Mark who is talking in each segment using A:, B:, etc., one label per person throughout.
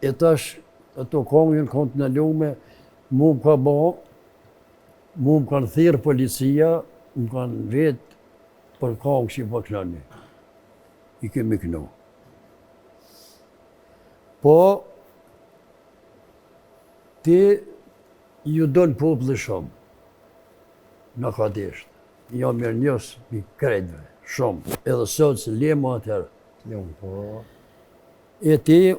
A: E tash, ato kongën kanë të në lume, mu më ka bo, mu më kanë thirë policia, më kanë vetë për kongë që i po knani. I kemi kënu. Po, ti ju donë populli shumë, në ka deshtë. Jo mirë njësë, mi krejtëve, shumë. Edhe sot se lema atërë. E ti,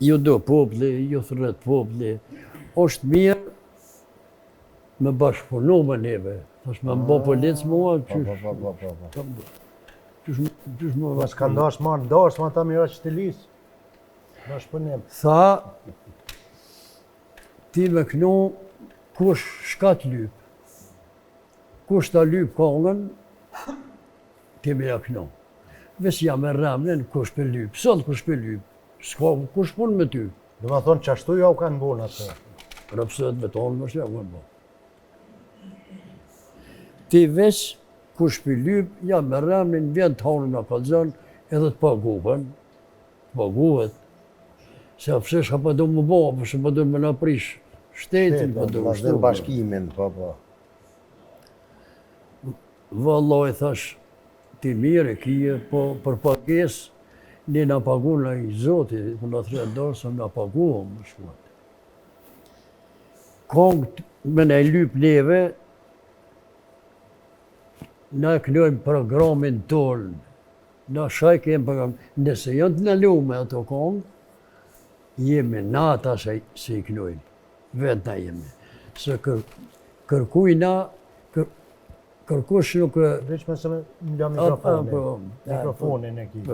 A: ju do populli, ju thërët populli, është mirë me bashkëpunu me neve. Thash me mbo policë mua, qysh më...
B: Mas ka ndash ma ta mira që të lisë. Bashkëpunim.
A: Tha, ti me kënu, kush shka të lypë. Kush ta lypë kongën, ti me ja kënu. Ves jam e ramnen, kush për lypë, sot kush për lypë. S'ka kush pun me ty.
B: Dhe ma thonë që ashtu jau kanë bunë atë.
A: Rëpsët me tonë më shë, më bo. Ti ves, kush për lypë, jam e ramnen, vjen të hanë në kalëzën, edhe të paguhen. Paguhet. Se pëse shka pa do më bo, pëse pa do më në prish shtetin, pa do më shtu.
B: Vazhdim bashkimin, po.
A: Vallaj, thash, ti mire kije, po për pagesë, ne nga pagu në i Zoti, për nga thre dorë, se nga pagu më shkuat. Kongë me në lyp neve, na kënojmë programin tonë, na shaj kemë program. Nëse janë të në lume ato kongë, jemi nata se i kënojmë, vetë na jemi. Se kërkujna, kërkush nuk...
B: Veç me se me nga mikrofonin e ki.